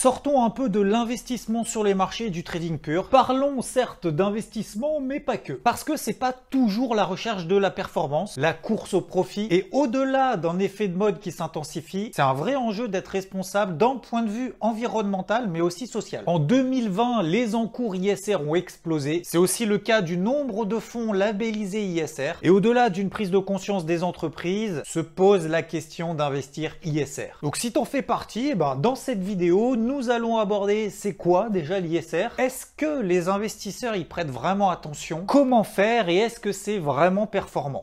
Sortons un peu de l'investissement sur les marchés et du trading pur. Parlons certes d'investissement, mais pas que. Parce que c'est pas toujours la recherche de la performance, la course au profit, et au-delà d'un effet de mode qui s'intensifie, c'est un vrai enjeu d'être responsable d'un point de vue environnemental, mais aussi social. En 2020, les encours ISR ont explosé. C'est aussi le cas du nombre de fonds labellisés ISR. Et au-delà d'une prise de conscience des entreprises, se pose la question d'investir ISR. Donc si t'en fais partie, dans cette vidéo, nous allons aborder c'est quoi déjà l'ISR, est-ce que les investisseurs y prêtent vraiment attention, comment faire et est-ce que c'est vraiment performant.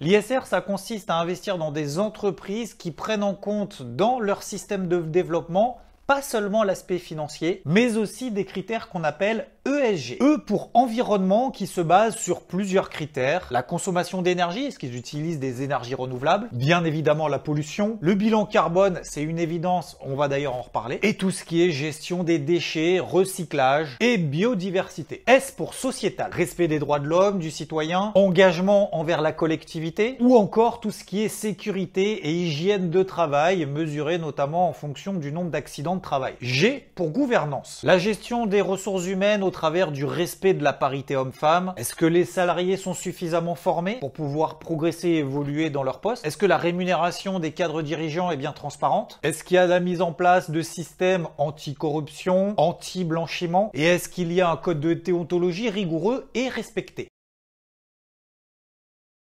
L'ISR, ça consiste à investir dans des entreprises qui prennent en compte dans leur système de développement pas seulement l'aspect financier, mais aussi des critères qu'on appelle ESG. E pour environnement, qui se base sur plusieurs critères. La consommation d'énergie, est-ce qu'ils utilisent des énergies renouvelables? Bien évidemment la pollution. Le bilan carbone, c'est une évidence, on va d'ailleurs en reparler. Et tout ce qui est gestion des déchets, recyclage et biodiversité. S pour sociétal, respect des droits de l'homme, du citoyen, engagement envers la collectivité, ou encore tout ce qui est sécurité et hygiène de travail, mesuré notamment en fonction du nombre d'accidents de travail. G pour gouvernance, la gestion des ressources humaines au travers du respect de la parité homme-femme. Est-ce que les salariés sont suffisamment formés pour pouvoir progresser et évoluer dans leur poste? Est-ce que la rémunération des cadres dirigeants est bien transparente? Est-ce qu'il y a la mise en place de systèmes anti-corruption, anti-blanchiment? Et est-ce qu'il y a un code de déontologie rigoureux et respecté?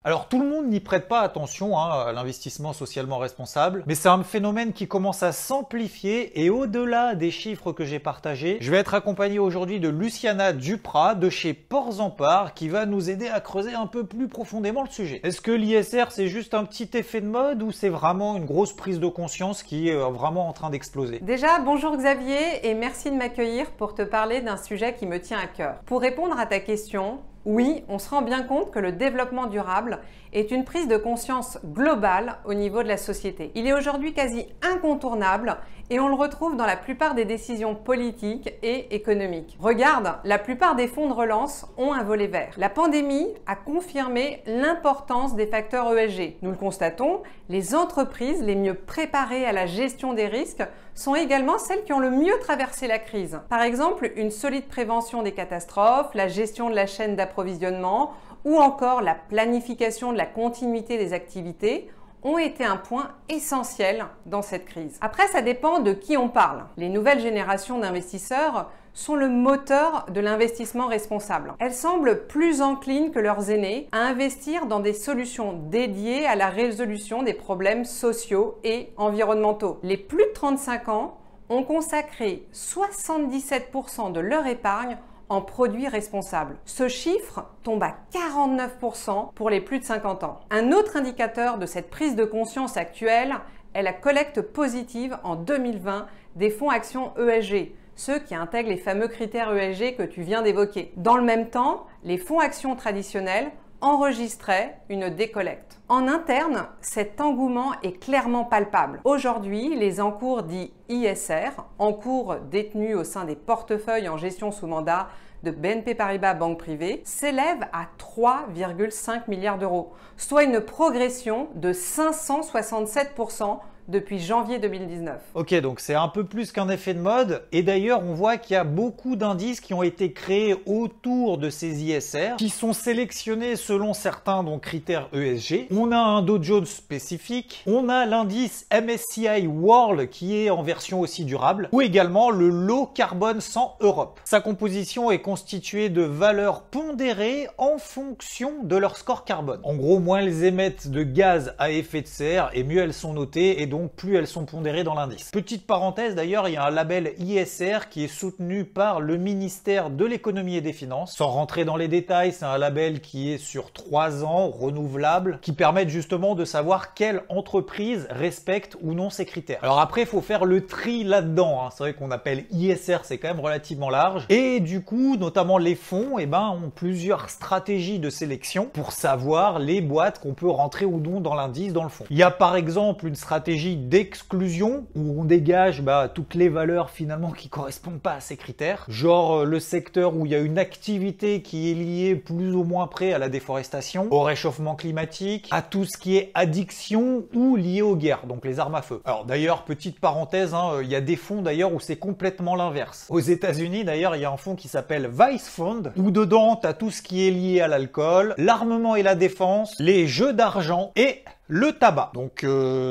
Alors tout le monde n'y prête pas attention à l'investissement socialement responsable, mais c'est un phénomène qui commence à s'amplifier et au-delà des chiffres que j'ai partagés, je vais être accompagné aujourd'hui de Luciana Duprat de chez Ports-en-Par qui va nous aider à creuser un peu plus profondément le sujet. Est-ce que l'ISR c'est juste un petit effet de mode ou c'est vraiment une grosse prise de conscience qui est vraiment en train d'exploser? Déjà, bonjour Xavier et merci de m'accueillir pour te parler d'un sujet qui me tient à cœur. Pour répondre à ta question, oui, on se rend bien compte que le développement durable est une prise de conscience globale au niveau de la société. Il est aujourd'hui quasi incontournable et on le retrouve dans la plupart des décisions politiques et économiques. Regarde, la plupart des fonds de relance ont un volet vert. La pandémie a confirmé l'importance des facteurs ESG. Nous le constatons, les entreprises les mieux préparées à la gestion des risques sont également celles qui ont le mieux traversé la crise. Par exemple, une solide prévention des catastrophes, la gestion de la chaîne d'approvisionnement ou encore la planification de la continuité des activités ont été un point essentiel dans cette crise. Après, ça dépend de qui on parle. Les nouvelles générations d'investisseurs sont le moteur de l'investissement responsable. Elles semblent plus enclines que leurs aînés à investir dans des solutions dédiées à la résolution des problèmes sociaux et environnementaux. Les plus de 35 ans ont consacré 77% de leur épargne en produits responsables. Ce chiffre tombe à 49% pour les plus de 50 ans. Un autre indicateur de cette prise de conscience actuelle est la collecte positive en 2020 des fonds actions ESG, ceux qui intègrent les fameux critères ESG que tu viens d'évoquer. Dans le même temps, les fonds actions traditionnels enregistraient une décollecte. En interne, cet engouement est clairement palpable. Aujourd'hui, les encours dits ISR, encours détenus au sein des portefeuilles en gestion sous mandat de BNP Paribas Banque Privée, s'élèvent à 3,5 milliards d'euros, soit une progression de 567% depuis janvier 2019. Ok, donc c'est un peu plus qu'un effet de mode. Et d'ailleurs, on voit qu'il y a beaucoup d'indices qui ont été créés autour de ces ISR, qui sont sélectionnés selon certains critères ESG. On a un Dow Jones spécifique, on a l'indice MSCI World qui est en version aussi durable, ou également le Low Carbon 100 Europe. Sa composition est constituée de valeurs pondérées en fonction de leur score carbone. En gros, moins elles émettent de gaz à effet de serre et mieux elles sont notées et donc plus elles sont pondérées dans l'indice. Petite parenthèse d'ailleurs, il y a un label ISR qui est soutenu par le ministère de l'économie et des finances. Sans rentrer dans les détails, c'est un label qui est sur 3 ans, renouvelable, qui permet justement de savoir quelle entreprise respecte ou non ces critères. Alors après, il faut faire le tri là-dedans. C'est vrai qu'on appelle ISR, c'est quand même relativement large. Et du coup, notamment les fonds, ont plusieurs stratégies de sélection pour savoir les boîtes qu'on peut rentrer ou non dans l'indice, dans le fond. Il y a par exemple une stratégie stratégie d'exclusion où on dégage toutes les valeurs finalement qui correspondent pas à ces critères, genre le secteur où il y a une activité qui est liée plus ou moins près à la déforestation, au réchauffement climatique, à tout ce qui est addiction ou lié aux guerres, donc les armes à feu. Alors d'ailleurs, petite parenthèse, il y a des fonds d'ailleurs où c'est complètement l'inverse. Aux États-Unis d'ailleurs, il y a un fonds qui s'appelle Vice Fund, où dedans tu as tout ce qui est lié à l'alcool, l'armement et la défense, les jeux d'argent et le tabac. Donc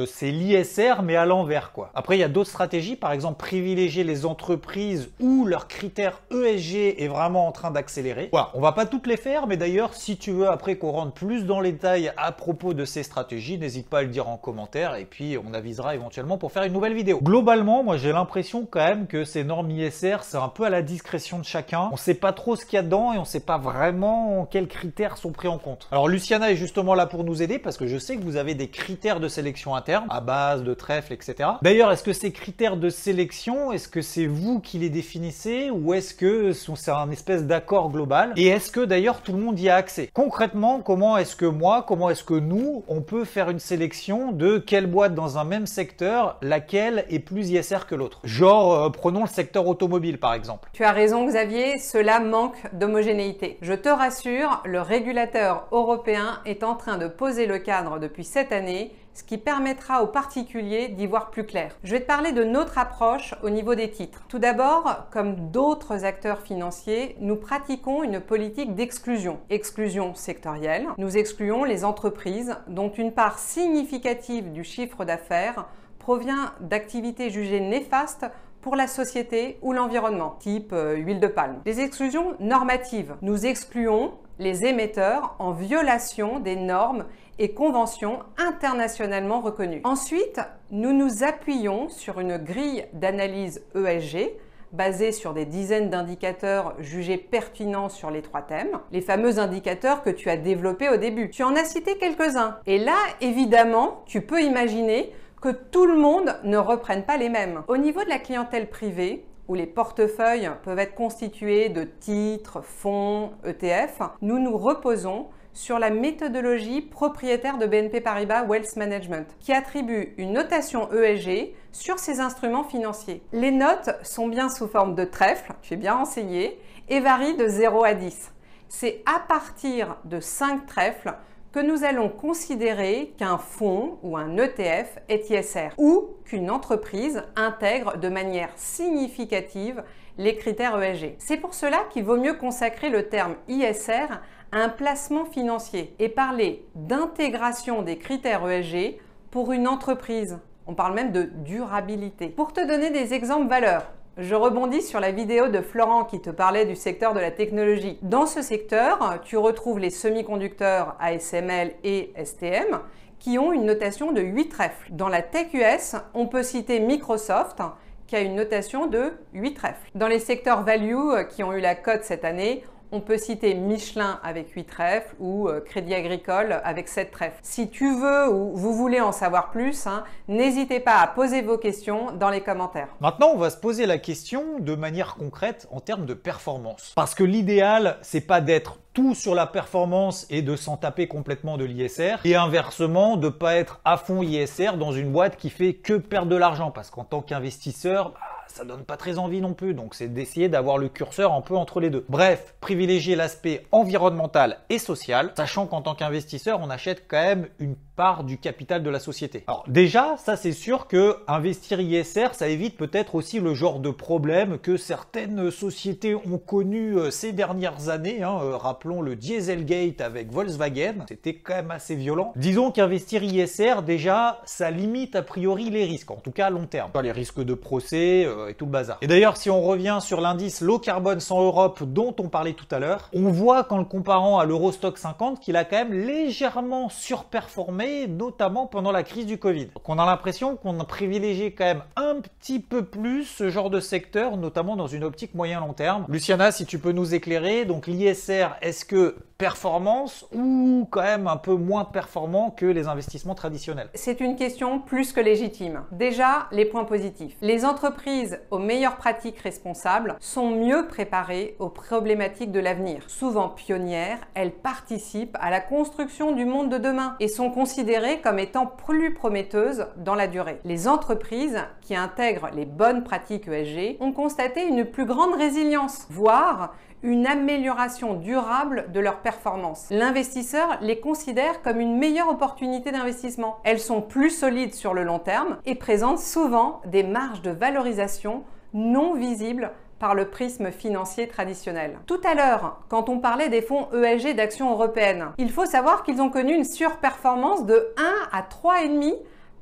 c'est l'ISR mais à l'envers quoi. Après il y a d'autres stratégies, par exemple privilégier les entreprises où leur critère ESG est vraiment en train d'accélérer. Voilà, on va pas toutes les faire, mais d'ailleurs si tu veux après qu'on rentre plus dans les détails à propos de ces stratégies, n'hésite pas à le dire en commentaire et puis on avisera éventuellement pour faire une nouvelle vidéo. Globalement, moi j'ai l'impression quand même que ces normes ISR c'est un peu à la discrétion de chacun. On sait pas trop ce qu'il y a dedans et on sait pas vraiment quels critères sont pris en compte. Alors Luciana est justement là pour nous aider parce que je sais que vous avez des critères de sélection interne à base de trèfle, etc. D'ailleurs, est-ce que ces critères de sélection, est-ce que c'est vous qui les définissez ou est-ce que c'est un espèce d'accord global? Et est-ce que d'ailleurs tout le monde y a accès? Concrètement, comment est-ce que nous, on peut faire une sélection de quelle boîte dans un même secteur, laquelle est plus ISR que l'autre? Genre, prenons le secteur automobile par exemple. Tu as raison Xavier, cela manque d'homogénéité. Je te rassure, le régulateur européen est en train de poser le cadre depuis cette année, ce qui permettra aux particuliers d'y voir plus clair. Je vais te parler de notre approche au niveau des titres. Tout d'abord, comme d'autres acteurs financiers, nous pratiquons une politique d'exclusion. Exclusion sectorielle. Nous excluons les entreprises dont une part significative du chiffre d'affaires provient d'activités jugées néfastes pour la société ou l'environnement, type huile de palme. Les exclusions normatives. Nous excluons les émetteurs en violation des normes et conventions internationalement reconnues. Ensuite, nous nous appuyons sur une grille d'analyse ESG basée sur des dizaines d'indicateurs jugés pertinents sur les 3 thèmes, les fameux indicateurs que tu as développés au début. Tu en as cité quelques-uns. Et là, évidemment, tu peux imaginer que tout le monde ne reprenne pas les mêmes. Au niveau de la clientèle privée, où les portefeuilles peuvent être constitués de titres, fonds, ETF, nous nous reposons sur la méthodologie propriétaire de BNP Paribas Wealth Management, qui attribue une notation ESG sur ces instruments financiers. Les notes sont bien sous forme de trèfle, tu es bien renseigné, et varient de 0 à 10. C'est à partir de 5 trèfles que nous allons considérer qu'un fonds ou un ETF est ISR ou qu'une entreprise intègre de manière significative les critères ESG. C'est pour cela qu'il vaut mieux consacrer le terme ISR à un placement financier et parler d'intégration des critères ESG pour une entreprise. On parle même de durabilité. Pour te donner des exemples valeurs, je rebondis sur la vidéo de Florent qui te parlait du secteur de la technologie. Dans ce secteur, tu retrouves les semi-conducteurs ASML et STM qui ont une notation de 8 trèfles. Dans la tech US, on peut citer Microsoft qui a une notation de 8 trèfles. Dans les secteurs value qui ont eu la cote cette année, on peut citer Michelin avec 8 trèfles ou Crédit Agricole avec 7 trèfles. Si tu veux ou vous voulez en savoir plus, n'hésitez pas à poser vos questions dans les commentaires. Maintenant, on va se poser la question de manière concrète en termes de performance. Parce que l'idéal, c'est pas d'être tout sur la performance et de s'en taper complètement de l'ISR et inversement de pas être à fond ISR dans une boîte qui fait que perdre de l'argent parce qu'en tant qu'investisseur, ça donne pas très envie non plus, donc c'est d'essayer d'avoir le curseur un peu entre les deux. Bref, privilégier l'aspect environnemental et social, sachant qu'en tant qu'investisseur, on achète quand même une part du capital de la société. Alors déjà, ça c'est sûr que investir ISR, ça évite peut-être aussi le genre de problème que certaines sociétés ont connu ces dernières années. Rappelons le Dieselgate avec Volkswagen, c'était quand même assez violent. Disons qu'investir ISR, déjà, ça limite a priori les risques, en tout cas à long terme. Les risques de procès et tout le bazar. Et d'ailleurs, si on revient sur l'indice low carbone 100 Europe dont on parlait tout à l'heure, on voit qu'en le comparant à l'Eurostoxx 50 qu'il a quand même légèrement surperformé, notamment pendant la crise du Covid. Donc on a l'impression qu'on a privilégié quand même un petit peu plus ce genre de secteur, notamment dans une optique moyen-long terme. Luciana, si tu peux nous éclairer, donc l'ISR, est-ce que performance ou quand même un peu moins performant que les investissements traditionnels? C'est une question plus que légitime. Déjà, les points positifs. Les entreprises aux meilleures pratiques responsables sont mieux préparées aux problématiques de l'avenir. Souvent pionnières, elles participent à la construction du monde de demain et sont considérées comme étant plus prometteuses dans la durée. Les entreprises qui intègrent les bonnes pratiques ESG ont constaté une plus grande résilience, voire une amélioration durable de leur performance. L'investisseur les considère comme une meilleure opportunité d'investissement. Elles sont plus solides sur le long terme et présentent souvent des marges de valorisation non visibles par le prisme financier traditionnel. Tout à l'heure, quand on parlait des fonds ESG d'actions européennes, il faut savoir qu'ils ont connu une surperformance de 1 à 3,5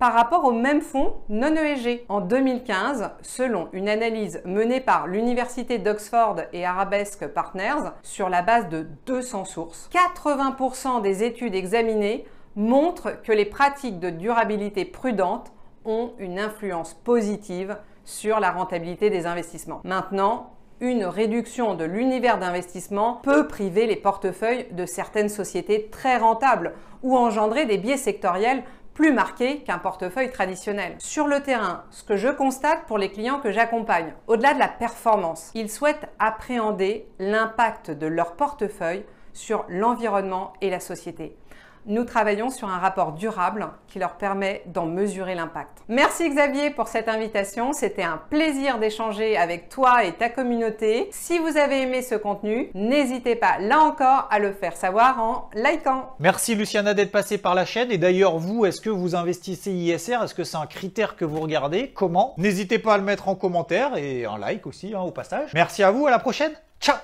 par rapport aux mêmes fonds non ESG. En 2015, selon une analyse menée par l'Université d'Oxford et Arabesque Partners sur la base de 200 sources, 80% des études examinées montrent que les pratiques de durabilité prudente ont une influence positive sur la rentabilité des investissements. Maintenant, une réduction de l'univers d'investissement peut priver les portefeuilles de certaines sociétés très rentables ou engendrer des biais sectoriels plus marqué qu'un portefeuille traditionnel. Sur le terrain, ce que je constate pour les clients que j'accompagne, au-delà de la performance, ils souhaitent appréhender l'impact de leur portefeuille sur l'environnement et la société. Nous travaillons sur un rapport durable qui leur permet d'en mesurer l'impact. Merci Xavier pour cette invitation. C'était un plaisir d'échanger avec toi et ta communauté. Si vous avez aimé ce contenu, n'hésitez pas là encore à le faire savoir en likant. Merci Luciana d'être passée par la chaîne. Et d'ailleurs, vous, est-ce que vous investissez ISR? Est-ce que c'est un critère que vous regardez? Comment? N'hésitez pas à le mettre en commentaire et un like aussi au passage. Merci à vous, à la prochaine. Ciao!